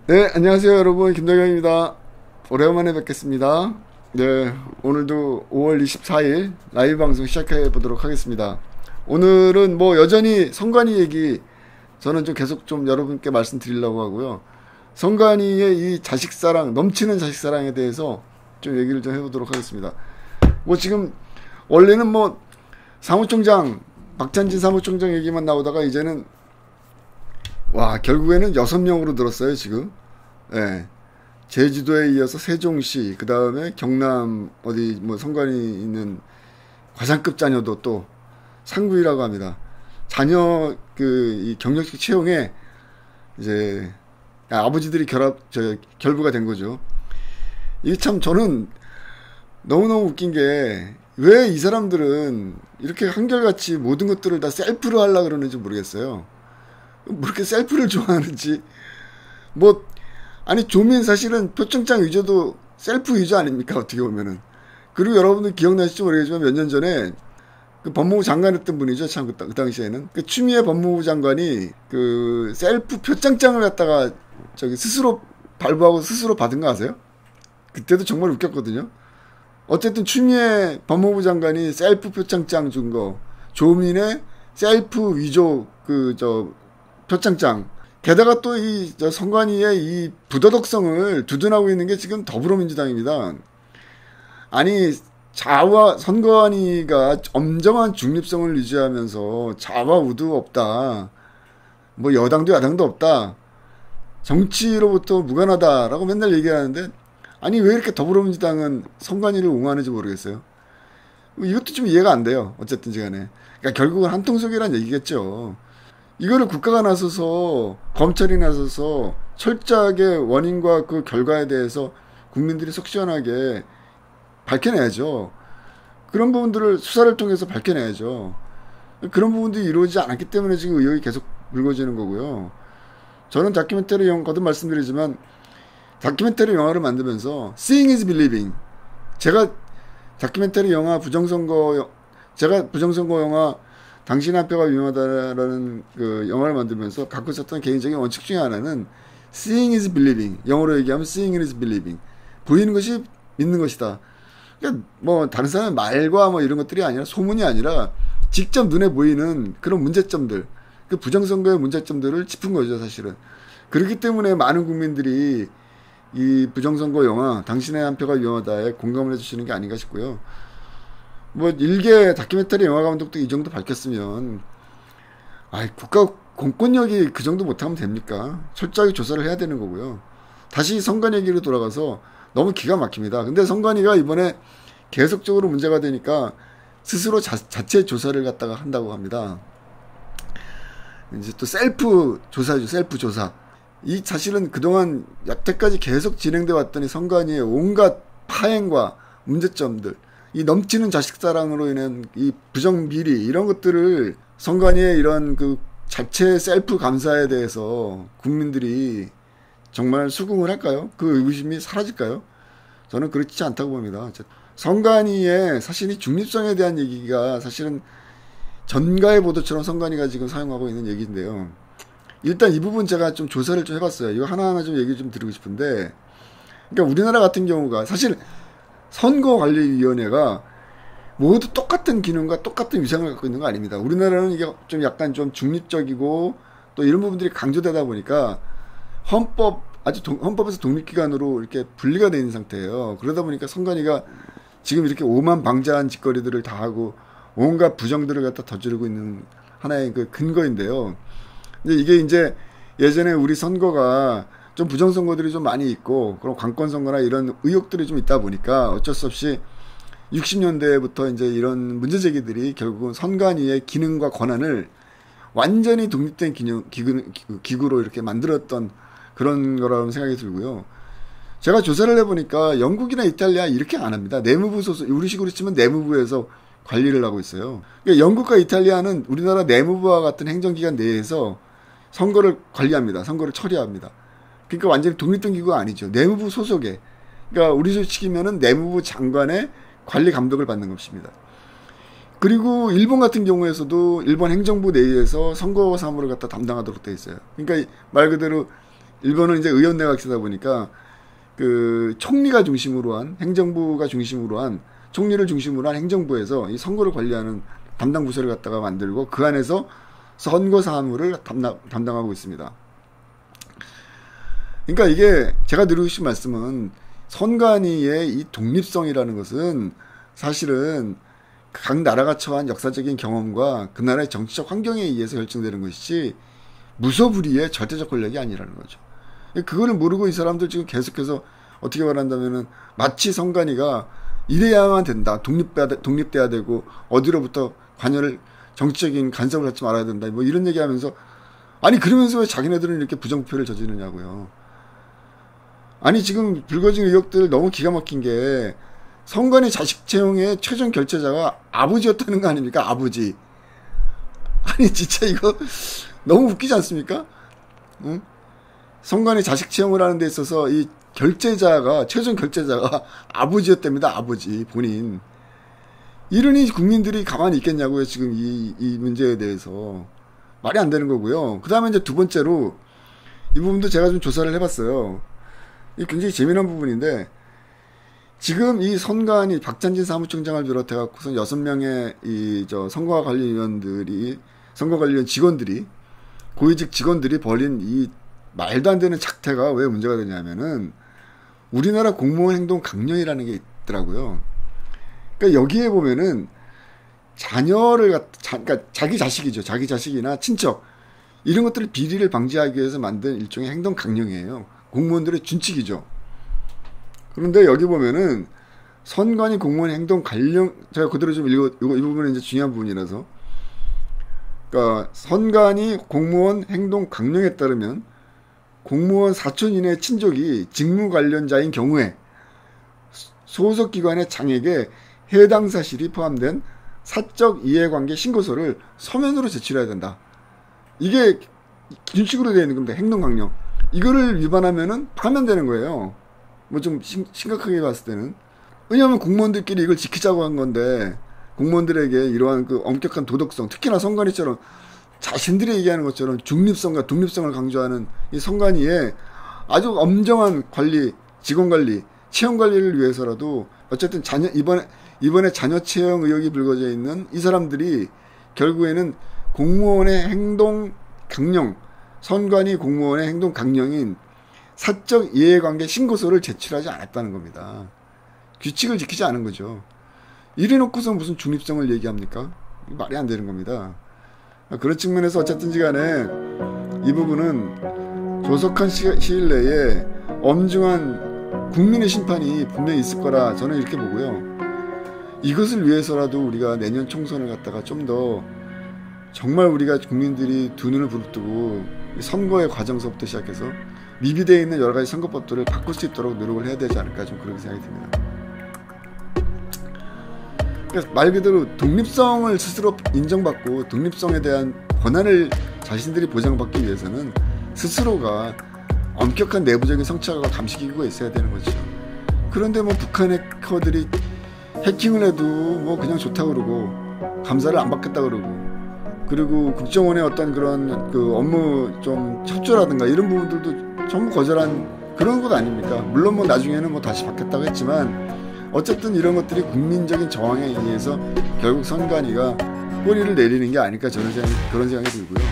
네, 안녕하세요, 여러분. 김덕영입니다. 오래간만에 뵙겠습니다. 네, 오늘도 5월 24일 라이브 방송 시작해 보도록 하겠습니다. 오늘은 뭐 여전히 성관이 얘기 저는 좀 계속 좀 여러분께 말씀드리려고 하고요. 성관이의 이 자식사랑, 넘치는 자식사랑에 대해서 좀 얘기를 좀 해보도록 하겠습니다. 뭐 지금 원래는 뭐 사무총장, 박찬진 사무총장 얘기만 나오다가 이제는 와, 결국에는 6명으로 늘었어요, 지금. 예. 제주도에 이어서 세종시, 그 다음에 경남, 어디, 뭐, 성관이 있는 과장급 자녀도 또 상구이라고 합니다. 자녀, 이 경력직 채용에, 이제, 아버지들이 결부가 된 거죠. 이게 참 저는 너무너무 웃긴 게, 왜 이 사람들은 이렇게 한결같이 모든 것들을 다 셀프로 하려고 그러는지 모르겠어요. 뭐 이렇게 셀프를 좋아하는지. 뭐 아니 조민 사실은 표창장 위조도 셀프 위조 아닙니까, 어떻게 보면은. 그리고 여러분들 기억나실지 모르겠지만 몇 년 전에 그 법무부 장관 했던 분이죠, 참 그 당시에는 그 추미애 법무부 장관이 그 셀프 표창장을 갖다가 저기 스스로 발부하고 스스로 받은 거 아세요? 그때도 정말 웃겼거든요. 어쨌든 추미애 법무부 장관이 셀프 표창장 준 거, 조민의 셀프 위조 표창장. 게다가 또 성관이의 이 부도덕성을 두둔하고 있는 게 지금 더불어민주당입니다. 아니, 선관위가 엄정한 중립성을 유지하면서 좌와 우도 없다. 뭐 여당도 야당도 없다. 정치로부터 무관하다라고 맨날 얘기하는데, 아니, 왜 이렇게 더불어민주당은 선관위를 옹호하는지 모르겠어요. 이것도 좀 이해가 안 돼요. 어쨌든 간에. 그러니까 결국은 한통속이란 얘기겠죠. 이거를 국가가 나서서, 검찰이 나서서 철저하게 원인과 그 결과에 대해서 국민들이 속 시원하게 밝혀내야죠. 그런 부분들을 수사를 통해서 밝혀내야죠. 그런 부분들이 이루어지지 않았기 때문에 지금 의혹이 계속 불거지는 거고요. 저는 다큐멘터리 영화, 거듭 말씀드리지만, 다큐멘터리 영화를 만들면서 Seeing is Believing. 제가 다큐멘터리 영화 제가 부정선거 영화 당신의 한 표가 위험하다라는 그 영화를 만들면서 갖고 있었던 개인적인 원칙 중에 하나는 Seeing is Believing. 영어로 얘기하면 Seeing is Believing. 보이는 것이 믿는 것이다. 그러니까 뭐 다른 사람의 말과 뭐 이런 것들이 아니라, 소문이 아니라 직접 눈에 보이는 그런 문제점들, 그 부정선거의 문제점들을 짚은 거죠, 사실은. 그렇기 때문에 많은 국민들이 이 부정선거 영화 당신의 한 표가 위험하다에 공감을 해주시는 게 아닌가 싶고요. 뭐 일개 다큐멘터리 영화 감독도 이 정도 밝혔으면, 국가 공권력이 그 정도 못하면 됩니까? 철저하게 조사를 해야 되는 거고요. 다시 선관 얘기로 돌아가서 너무 기가 막힙니다. 근데 선관위가 이번에 계속적으로 문제가 되니까 스스로 자체 조사를 갖다가 한다고 합니다. 이제 또 셀프 조사죠, 셀프 조사. 이 사실은 그동안 여태까지 계속 진행돼 왔더니 선관위의 온갖 파행과 문제점들, 이 넘치는 자식사랑으로 인한 이 부정비리, 이런 것들을 선관위의 이런 그 자체 셀프 감사에 대해서 국민들이 정말 수긍을 할까요? 그 의구심이 사라질까요? 저는 그렇지 않다고 봅니다. 선관위의 사실 이 중립성에 대한 얘기가 사실은 전가의 보도처럼 선관위가 지금 사용하고 있는 얘기인데요. 일단 이 부분 제가 좀 조사를 좀 해봤어요. 이거 하나하나 좀 얘기 좀 드리고 싶은데, 그러니까 우리나라 같은 경우가 사실 선거관리위원회가 모두 똑같은 기능과 똑같은 위상을 갖고 있는 거 아닙니다. 우리나라는 이게 좀 약간 좀 중립적이고 또 이런 부분들이 강조되다 보니까 헌법에서 독립기관으로 이렇게 분리가 되어 있는 상태예요. 그러다 보니까 선관위가 지금 이렇게 오만방자한 짓거리들을 다 하고 온갖 부정들을 갖다 저지르고 있는 하나의 그 근거인데요. 이게 이제 예전에 우리 선거가 좀 부정선거들이 좀 많이 있고, 그런 관권선거나 이런 의혹들이 좀 있다 보니까 어쩔 수 없이 60년대부터 이제 이런 문제제기들이 결국은 선관위의 기능과 권한을 완전히 독립된 기구로 이렇게 만들었던 그런 거라는 생각이 들고요. 제가 조사를 해보니까 영국이나 이탈리아 이렇게 안 합니다. 내무부 소속, 우리식으로 치면 내무부에서 관리를 하고 있어요. 그러니까 영국과 이탈리아는 우리나라 내무부와 같은 행정기관 내에서 선거를 관리합니다. 선거를 처리합니다. 그러니까 완전히 독립된 기구가 아니죠. 내무부 소속에. 그러니까 우리로 치면은 내무부 장관의 관리 감독을 받는 것입니다. 그리고 일본 같은 경우에서도 일본 행정부 내에서 선거 사무를 갖다 담당하도록 되어 있어요. 그러니까 말 그대로 일본은 이제 의원내각제다 보니까 그 총리가 중심으로 한 행정부가 중심으로 한 총리를 중심으로 한 행정부에서 이 선거를 관리하는 담당 부서를 갖다가 만들고 그 안에서 선거 사무를 담당하고 있습니다. 그러니까 이게 제가 드리고 싶은 말씀은 선관위의 이 독립성이라는 것은 사실은 각 나라가 처한 역사적인 경험과 그 나라의 정치적 환경에 의해서 결정되는 것이지 무소불위의 절대적 권력이 아니라는 거죠. 그거를 모르고 이 사람들 지금 계속해서 어떻게 말한다면은 마치 선관위가 이래야만 된다. 독립돼야 되고 어디로부터 관여를 정치적인 간섭을 갖지 말아야 된다. 뭐 이런 얘기하면서 아니 그러면서 왜 자기네들은 이렇게 부정부패를 저지르냐고요. 아니 지금 불거진 의혹들 너무 기가 막힌 게 선관위 자식 채용의 최종 결제자가 아버지였다는 거 아닙니까? 아버지. 아니 진짜 이거 너무 웃기지 않습니까? 응? 선관위 자식 채용을 하는 데 있어서 이 결제자가 최종 결제자가 아버지였답니다. 아버지 본인. 이러니 국민들이 가만히 있겠냐고요. 지금 이 문제에 대해서 말이 안 되는 거고요. 그 다음에 이제 두 번째로 이 부분도 제가 좀 조사를 해봤어요. 이 굉장히 재미난 부분인데 지금 이 선관위 박찬진 사무총장을 비롯해갖고서 6명의 이 선거관리위원 직원들이 고위직 직원들이 벌인 이 말도 안 되는 착태가 왜 문제가 되냐면은 우리나라 공무원 행동 강령이라는 게 있더라고요. 그러니까 여기에 보면은 그러니까 자기 자식이죠. 자기 자식이나 친척 이런 것들을 비리를 방지하기 위해서 만든 일종의 행동 강령이에요. 공무원들의 준칙이죠. 그런데 여기 보면은 선관위 공무원 행동 관령 제가 그대로 좀 이 부분은 이제 중요한 부분이라서 그러니까 선관위 공무원 행동 강령에 따르면 공무원 사촌 이내 친족이 직무 관련자인 경우에 소속 기관의 장에게 해당 사실이 포함된 사적 이해관계 신고서를 서면으로 제출해야 된다. 이게 준칙으로 되어 있는 겁니다. 행동 강령. 이거를 위반하면은 파면되는 거예요. 뭐 좀 심각하게 봤을 때는. 왜냐하면 공무원들끼리 이걸 지키자고 한 건데 공무원들에게 이러한 그 엄격한 도덕성, 특히나 선관위처럼 자신들이 얘기하는 것처럼 중립성과 독립성을 강조하는 이 선관위에 아주 엄정한 관리, 직원 관리, 채용 관리를 위해서라도 어쨌든 이번에 자녀 채용 의혹이 불거져 있는 이 사람들이 결국에는 공무원의 행동 강령, 선관위 공무원의 행동 강령인 사적 이해관계 신고서를 제출하지 않았다는 겁니다. 규칙을 지키지 않은 거죠. 이래놓고서 무슨 중립성을 얘기합니까? 말이 안 되는 겁니다. 그런 측면에서 어쨌든지 간에 이 부분은 조속한 시일 내에 엄중한 국민의 심판이 분명히 있을 거라 저는 이렇게 보고요. 이것을 위해서라도 우리가 내년 총선을 갖다가 좀 더 정말 우리가 국민들이 두 눈을 부릅뜨고 선거의 과정서부터 시작해서 미비되어 있는 여러 가지 선거법들을 바꿀 수 있도록 노력을 해야 되지 않을까 좀 그렇게 생각이 듭니다. 말 그대로 독립성을 스스로 인정받고 독립성에 대한 권한을 자신들이 보장받기 위해서는 스스로가 엄격한 내부적인 성찰과 감시기구가 있어야 되는 거죠. 그런데 뭐 북한 해커들이 해킹을 해도 뭐 그냥 좋다고 그러고 감사를 안 받겠다 그러고 그리고 국정원의 어떤 그런 그 업무 좀 협조라든가 이런 부분들도 전부 거절한 그런 것 아닙니까? 물론 뭐 나중에는 뭐 다시 받겠다고 했지만 어쨌든 이런 것들이 국민적인 저항에 의해서 결국 선관위가 꼬리를 내리는 게 아닐까 저는 그런 생각이 들고요.